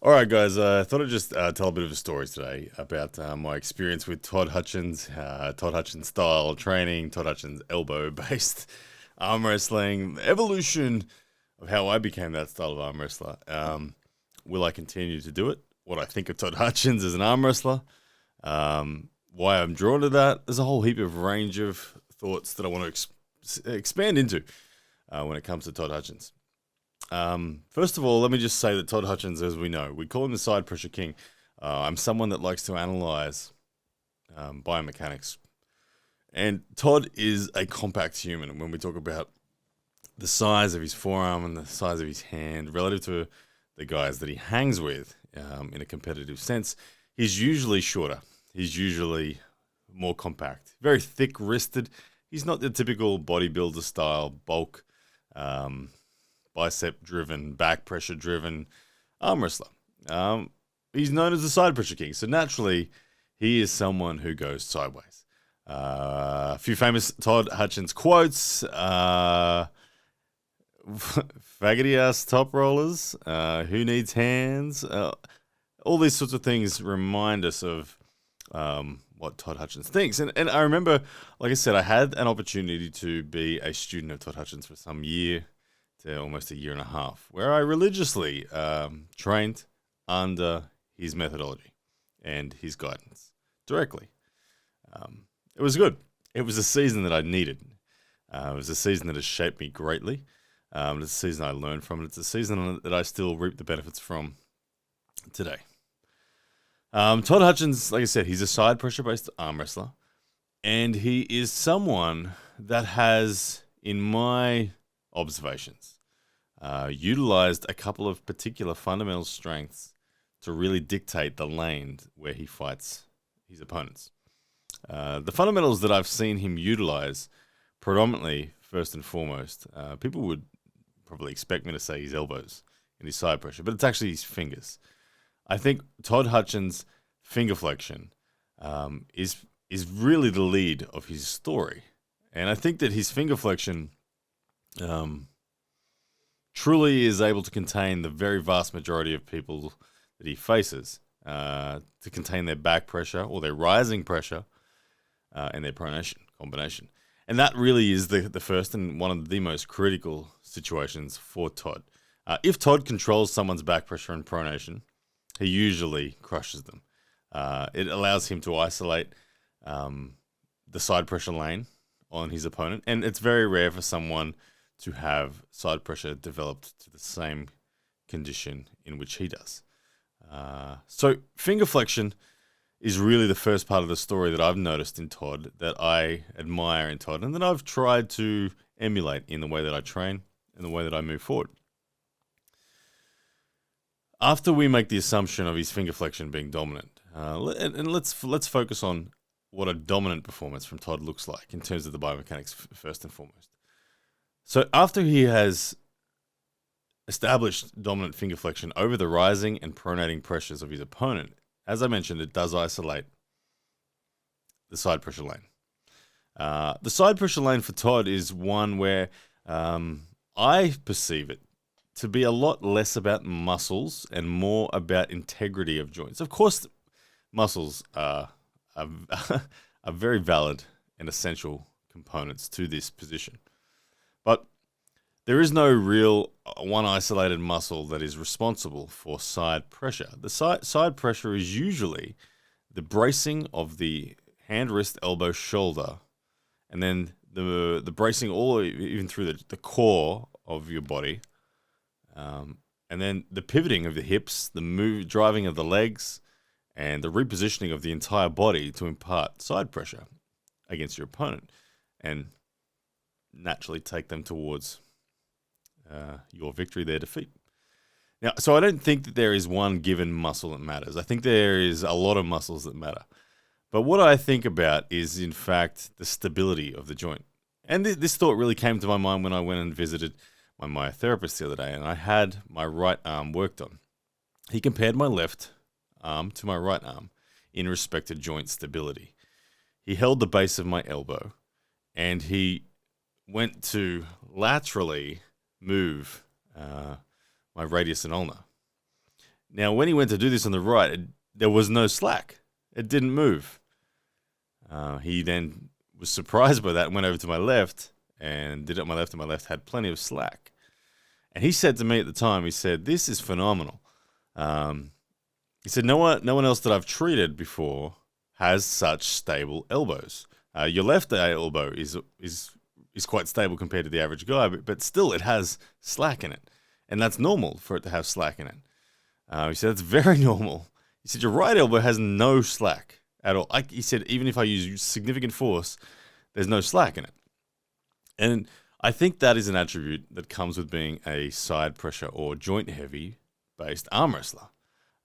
All right, guys. I thought I'd just tell a bit of a story today about my experience with Todd Hutchings, Todd Hutchings style training, Todd Hutchings elbow-based arm wrestling, evolution of how I became that style of arm wrestler. Will I continue to do it? What I think of Todd Hutchings as an arm wrestler, why I'm drawn to that. There's a whole heap of range of thoughts that I want to expand into when it comes to Todd Hutchings. First of all, let me just say that Todd Hutchings, as we know, we call him the side pressure king. I'm someone that likes to analyze biomechanics. And Todd is a compact human. And when we talk about the size of his forearm and the size of his hand relative to the guys that he hangs with in a competitive sense, he's usually shorter. He's usually more compact, very thick-wristed. He's not the typical bodybuilder style bulk, bicep-driven, back pressure-driven arm wrestler. He's known as the side pressure king, so naturally, he is someone who goes sideways. A few famous Todd Hutchings quotes: "Faggoty ass top rollers, who needs hands?" All these sorts of things remind us of what Todd Hutchings thinks. And I remember, like I said, I had an opportunity to be a student of Todd Hutchings for some year to almost a year and a half, where I religiously trained under his methodology and his guidance directly. It was good. It was a season that I needed. It was a season that has shaped me greatly. It's a season I learned from. It's a season that I still reap the benefits from today. Todd Hutchings, like I said, he's a side pressure-based arm wrestler, and he is someone that has, in my observations, utilized a couple of particular fundamental strengths to really dictate the lane where he fights his opponents. The fundamentals that I've seen him utilize, predominantly, first and foremost, people would probably expect me to say his elbows and his side pressure, but it's actually his fingers. I think Todd Hutchings' finger flexion is really the lead of his story. And I think that his finger flexion truly is able to contain the very vast majority of people that he faces, to contain their back pressure or their rising pressure and their pronation combination. And that really is the first and one of the most critical situations for Todd. If Todd controls someone's back pressure and pronation, he usually crushes them. It allows him to isolate the side pressure lane on his opponent, and it's very rare for someone to have side pressure developed to the same condition in which he does. So finger flexion is really the first part of the story that I've noticed in Todd, that I admire in Todd, and that I've tried to emulate in the way that I train and the way that I move forward. After we make the assumption of his finger flexion being dominant, and let's focus on what a dominant performance from Todd looks like in terms of the biomechanics first and foremost. So after he has established dominant finger flexion over the rising and pronating pressures of his opponent, as I mentioned, it does isolate the side pressure lane. The side pressure lane for Todd is one where I perceive it to be a lot less about muscles and more about integrity of joints. Of course, muscles are very valid and essential components to this position. But there is no real one isolated muscle that is responsible for side pressure. The side pressure is usually the bracing of the hand, wrist, elbow, shoulder, and then the bracing all even through the core of your body. And then the pivoting of the hips, the driving of the legs, and the repositioning of the entire body to impart side pressure against your opponent and naturally take them towards your victory, their defeat. Now, so I don't think that there is one given muscle that matters. I think there is a lot of muscles that matter. But what I think about is, in fact, the stability of the joint. And this thought really came to my mind when I went and visited my myotherapist the other day, and I had my right arm worked on. He compared my left arm to my right arm in respect to joint stability. He held the base of my elbow, and he went to laterally move my radius and ulnar. Now, when he went to do this on the right, there was no slack. It didn't move. He then was surprised by that and went over to my left and did it on my left, and my left had plenty of slack. And he said to me at the time, he said, "This is phenomenal." He said, no one else that I've treated before has such stable elbows. Your left elbow is quite stable compared to the average guy, but still it has slack in it. And that's normal for it to have slack in it. He said, it's very normal. He said, your right elbow has no slack at all. He said, even if I use significant force, there's no slack in it. And I think that is an attribute that comes with being a side pressure or joint heavy based arm wrestler,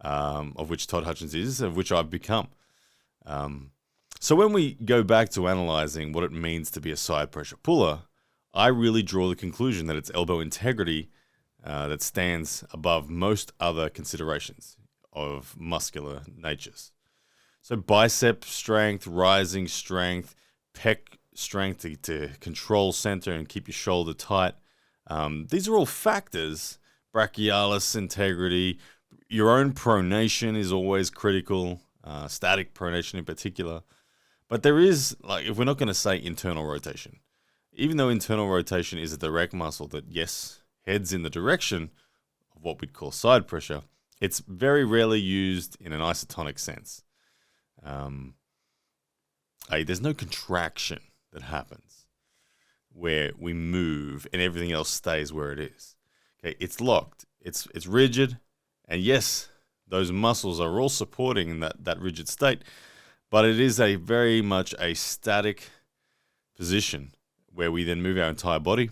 of which Todd Hutchings is, of which I've become. So when we go back to analyzing what it means to be a side pressure puller, I really draw the conclusion that it's elbow integrity that stands above most other considerations of muscular natures. So bicep strength, rising strength, pec strength to control center and keep your shoulder tight. These are all factors. Brachialis integrity, your own pronation is always critical, static pronation in particular. But there is, if we're not going to say internal rotation, even though internal rotation is a direct muscle that, yes, heads in the direction of what we'd call side pressure, it's very rarely used in an isotonic sense. There's no contraction that happens where we move and everything else stays where it is. Okay, it's locked, it's rigid, and yes, those muscles are all supporting that rigid state, but it is a very much a static position where we then move our entire body.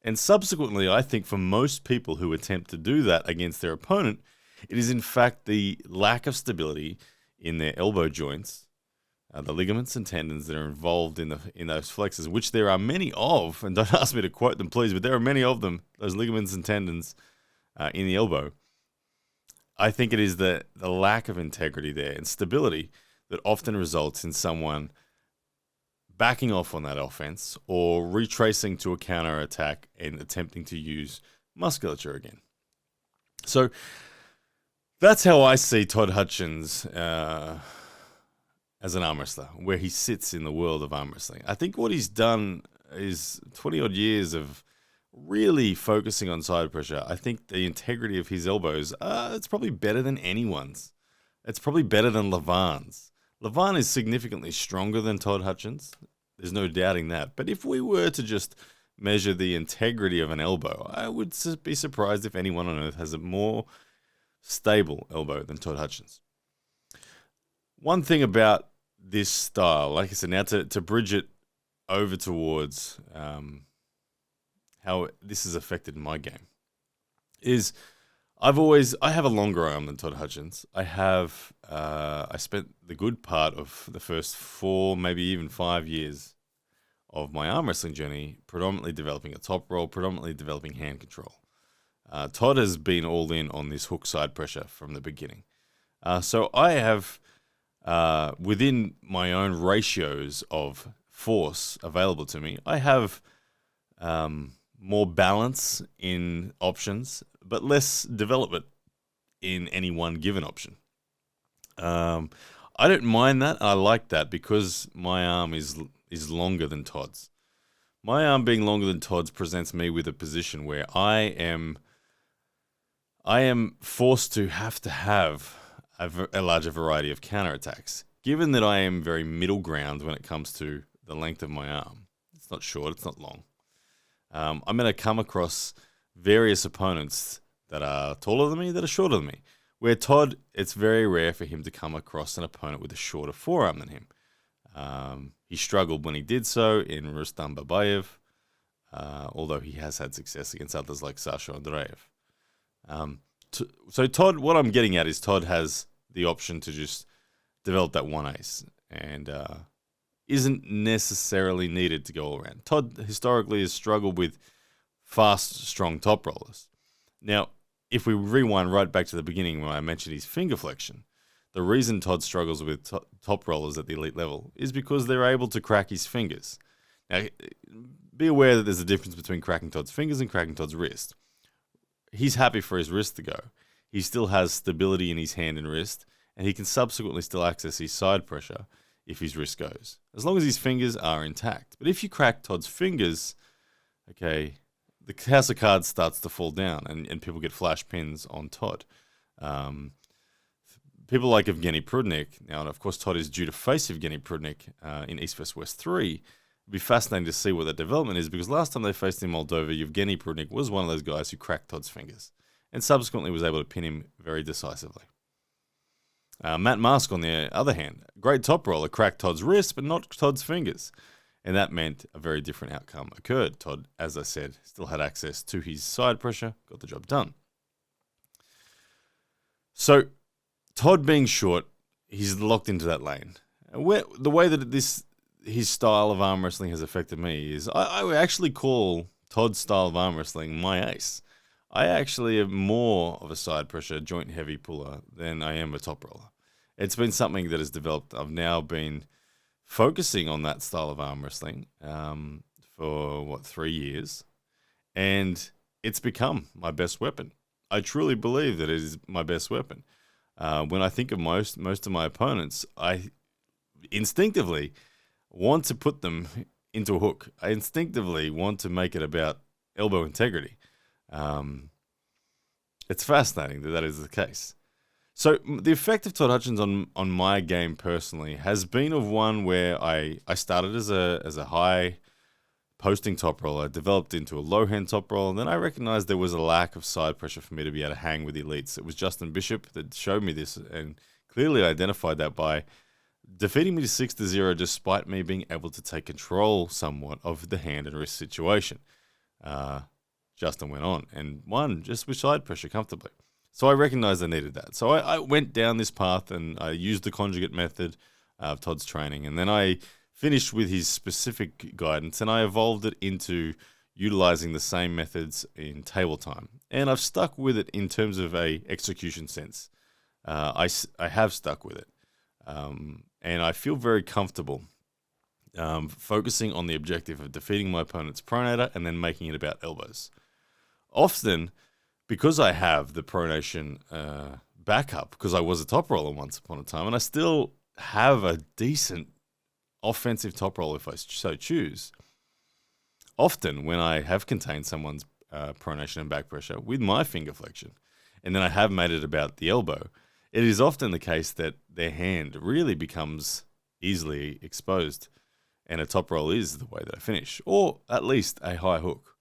And subsequently, I think for most people who attempt to do that against their opponent, it is in fact the lack of stability in their elbow joints, the ligaments and tendons that are involved in those flexors, which there are many of, and don't ask me to quote them please, but there are many of them, those ligaments and tendons in the elbow. I think it is the lack of integrity there and stability that often results in someone backing off on that offense or retracing to a counter attack and attempting to use musculature again. So that's how I see Todd Hutchings as an arm wrestler, where he sits in the world of arm wrestling. I think what he's done is 20 odd years of really focusing on side pressure. I think the integrity of his elbows, it's probably better than anyone's. It's probably better than Levan's. Levan is significantly stronger than Todd Hutchings. There's no doubting that. But if we were to just measure the integrity of an elbow, I would be surprised if anyone on earth has a more stable elbow than Todd Hutchings. One thing about this style, like I said, now to bridge it over towards how this has affected my game, is I have a longer arm than Todd Hutchings. I spent the good part of the first 4, maybe even 5 years of my arm wrestling journey predominantly developing a top roll, predominantly developing hand control. Todd has been all in on this hook side pressure from the beginning. So I have, within my own ratios of force available to me, I have more balance in options, but less development in any one given option. I don't mind that. I like that because my arm is longer than Todd's. My arm being longer than Todd's presents me with a position where I am forced to have a larger variety of counterattacks. Given that I am very middle ground when it comes to the length of my arm, it's not short, it's not long. I'm going to come across various opponents that are taller than me, that are shorter than me. Where Todd, it's very rare for him to come across an opponent with a shorter forearm than him. He struggled when he did so in Rustam Babayev, although he has had success against others like Sasha Andreev. So Todd, what I'm getting at is Todd has the option to just develop that one ace and isn't necessarily needed to go all around. Todd historically has struggled with fast, strong top rollers. Now, if we rewind right back to the beginning when I mentioned his finger flexion, the reason Todd struggles with top rollers at the elite level is because they're able to crack his fingers. Now, be aware that there's a difference between cracking Todd's fingers and cracking Todd's wrist. He's happy for his wrist to go. he still has stability in his hand and wrist, and he can subsequently still access his side pressure if his wrist goes, as long as his fingers are intact. But if you crack Todd's fingers, okay, the house of cards starts to fall down, and people get flash pins on Todd. People like Evgeny Prudnik, now, and of course Todd is due to face Evgeny Prudnik in East vs. West 3. It'd be fascinating to see what that development is, because last time they faced in Moldova, Evgeny Prudnik was one of those guys who cracked Todd's fingers and subsequently was able to pin him very decisively. Matt Mask, on the other hand, great top roller, cracked Todd's wrist, but not Todd's fingers. And that meant a very different outcome occurred. Todd, as I said, still had access to his side pressure, got the job done. So, Todd being short, he's locked into that lane. The way that his style of arm wrestling has affected me is I would actually call Todd's style of arm wrestling my ace. I actually am more of a side pressure, joint heavy puller than I am a top roller. It's been something that has developed. I've now been focusing on that style of arm wrestling for, 3 years, and it's become my best weapon. I truly believe that it is my best weapon. When I think of most of my opponents, I instinctively want to put them into a hook. I instinctively want to make it about elbow integrity. It's fascinating that is the case. So the effect of Todd Hutchings on my game personally has been of one where I started as a high posting top roller, developed into a low hand top roller, and then I recognized there was a lack of side pressure for me to be able to hang with the elites. It was Justin Bishop that showed me this and clearly identified that by defeating me to 6-0 despite me being able to take control somewhat of the hand and wrist situation. Justin went on and won just with side pressure comfortably. So I recognized I needed that. So I went down this path and I used the conjugate method of Todd's training. And then I finished with his specific guidance and I evolved it into utilizing the same methods in table time. And I've stuck with it in terms of a execution sense. I have stuck with it. And I feel very comfortable focusing on the objective of defeating my opponent's pronator and then making it about elbows. Often, because I have the pronation backup, because I was a top roller once upon a time, and I still have a decent offensive top roller if I so choose, often when I have contained someone's pronation and back pressure with my finger flexion, and then I have made it about the elbow, it is often the case that their hand really becomes easily exposed, and a top roll is the way that I finish, or at least a high hook.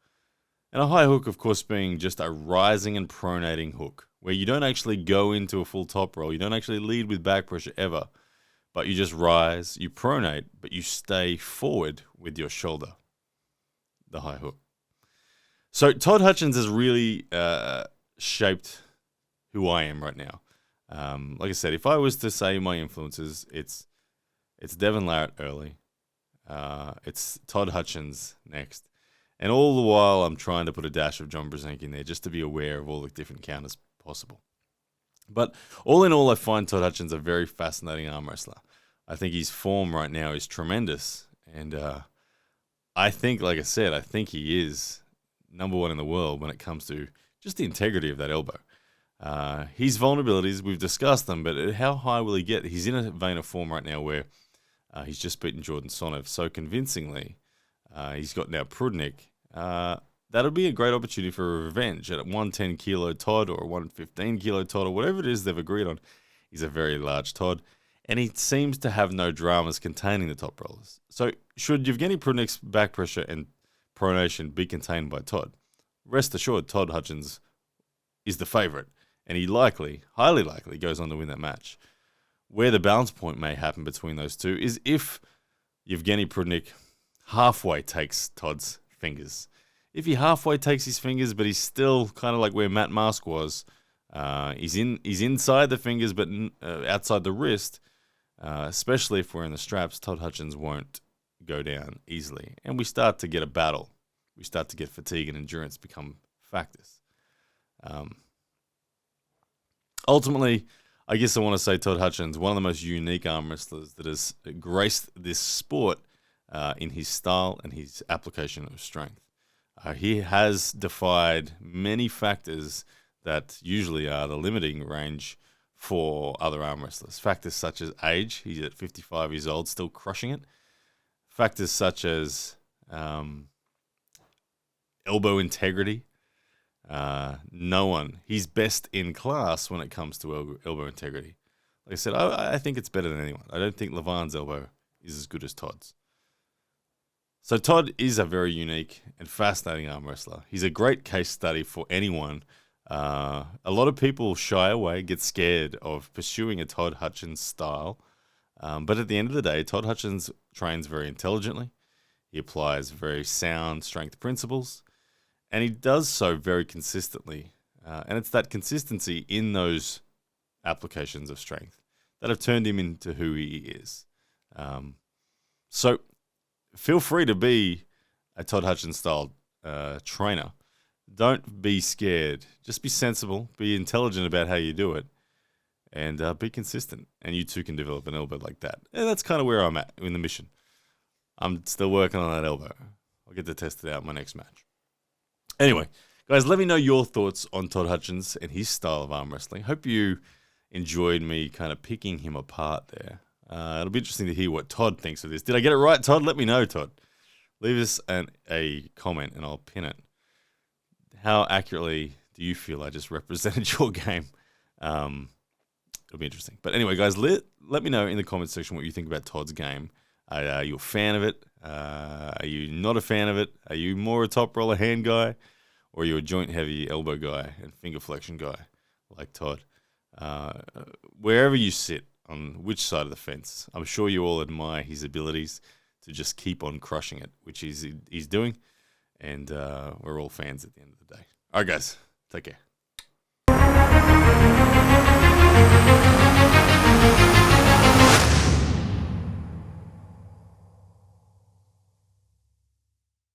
And a high hook, of course, being just a rising and pronating hook, where you don't actually go into a full top roll. You don't actually lead with back pressure ever, but you just rise, you pronate, but you stay forward with your shoulder, the high hook. So Todd Hutchings has really shaped who I am right now. Like I said, if I was to say my influences, it's Devin Larratt early. It's Todd Hutchings next. And all the while, I'm trying to put a dash of John Brzezinski in there just to be aware of all the different counters possible. But all in all, I find Todd Hutchings a very fascinating arm wrestler. I think his form right now is tremendous. And I think, like I said, I think he is number one in the world when it comes to just the integrity of that elbow. His vulnerabilities, we've discussed them, but how high will he get? He's in a vein of form right now where he's just beaten Jordan Sonev so convincingly. He's got now Prudnik. That'll be a great opportunity for a revenge at a 110 kilo Todd or a 115 kilo Todd or whatever it is they've agreed on. He's a very large Todd, and he seems to have no dramas containing the top rollers. So should Evgeny Prudnik's back pressure and pronation be contained by Todd, rest assured Todd Hutchings is the favorite, and he highly likely, goes on to win that match. Where the balance point may happen between those two is if Evgeny Prudnik halfway takes Todd's fingers. If he halfway takes his fingers, but he's still kind of like where Matt Mask was, he's inside the fingers, but outside the wrist. Especially if we're in the straps, Todd Hutchings won't go down easily, and we start to get a battle. We start to get fatigue and endurance become factors. Ultimately, I guess I want to say Todd Hutchings, one of the most unique arm wrestlers that has graced this sport in his style and his application of strength. He has defied many factors that usually are the limiting range for other arm wrestlers. Factors such as age, he's at 55 years old, still crushing it. Factors such as elbow integrity. No one. He's best in class when it comes to elbow integrity. Like I said, I think it's better than anyone. I don't think Levan's elbow is as good as Todd's. So Todd is a very unique and fascinating arm wrestler. He's a great case study for anyone. A lot of people shy away, get scared of pursuing a Todd Hutchings style. But at the end of the day, Todd Hutchings trains very intelligently. He applies very sound strength principles. And he does so very consistently. And it's that consistency in those applications of strength that have turned him into who he is. So feel free to be a Todd Hutchings style trainer. Don't be scared. Just be sensible. Be intelligent about how you do it. And be consistent. And you too can develop an elbow like that. And that's kind of where I'm at in the mission. I'm still working on that elbow. I'll get to test it out in my next match. Anyway, guys, let me know your thoughts on Todd Hutchings and his style of arm wrestling. Hope you enjoyed me kind of picking him apart there. It'll be interesting to hear what Todd thinks of this. Did I get it right, Todd? Let me know, Todd. Leave us a comment and I'll pin it. How accurately do you feel I just represented your game? It'll be interesting. But anyway, guys, let me know in the comment section what you think about Todd's game. Are you a fan of it? Are you not a fan of it? Are you more a top roller hand guy? Or are you a joint heavy elbow guy and finger flexion guy like Todd? Wherever you sit, on which side of the fence, I'm sure you all admire his abilities to just keep on crushing it, which he's doing. And we're all fans at the end of the day. All right, guys, take care.